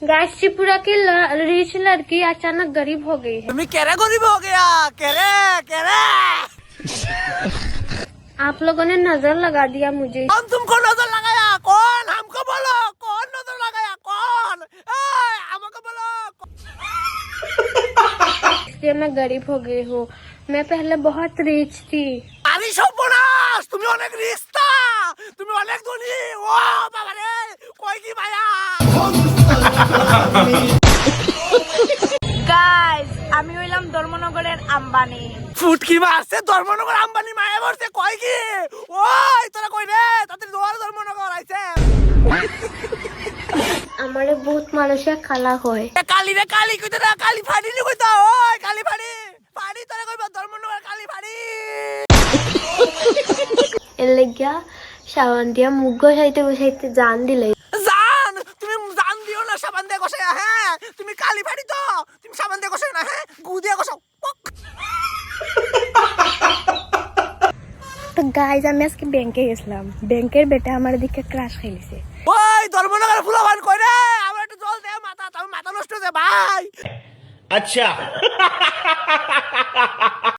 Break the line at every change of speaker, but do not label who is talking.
Guys Tripura की rich लड़की अचानक गरीब हो गई है।
तुम्हें कैसे गरीब हो गया? कैसे?
आप लोगों ने नजर लगा दिया मुझे।
हम तुमको नजर लगाया? कौन? हमको बोलो, कौन नजर लगाया? कौन? हमको बोलो।
इसलिए मैं गरीब हो गई हूँ। मैं पहले बहुत रिच थी।
আরে সর্বনাশ, তুমি অনেক রিস্তা, তুমি অনেক ধনী। ও বাবা রে, কই কি মায়া?
গাইস আমি হইলাম ধর্মনগরের আম্বানি।
ফুটকি মারছে ধর্মনগর আম্বানি মায়া বলছে কই কি? ওই তোরা কই রে? তাদের দোয়ার ধর্মনগর আইছে।
हमारे बहुत মানুষের খালা হয়।
কালি রে কালি কইতে না, কালি ফাড়ি নি কইতা। ওই কালি ফাড়ি, ফাড়ি তোরা কইবা ধর্মনগর কালি ফাড়ি।
এর লাগিয়া সাবান দিয়া মুখ ঘষাইতে ঘষাইতে জান দিলে।
জান, তুমি জান দিও না সাবান দিয়ে ঘষে। হ্যাঁ তুমি কালি ফাড়ি তো, তুমি সাবান দিয়ে ঘষে না। হ্যাঁ গু দিয়ে ঘষাও।
তো গাইজ আমি আজকে ব্যাংকে গেছিলাম। ব্যাংকের বেটা আমার দিকে ক্রাশ খাইছে।
ওই ধর্মনগর ফুলাবান কই রে? আমার একটু জল দে, মাথা নষ্ট হয়ে যায় ভাই।
अच्छा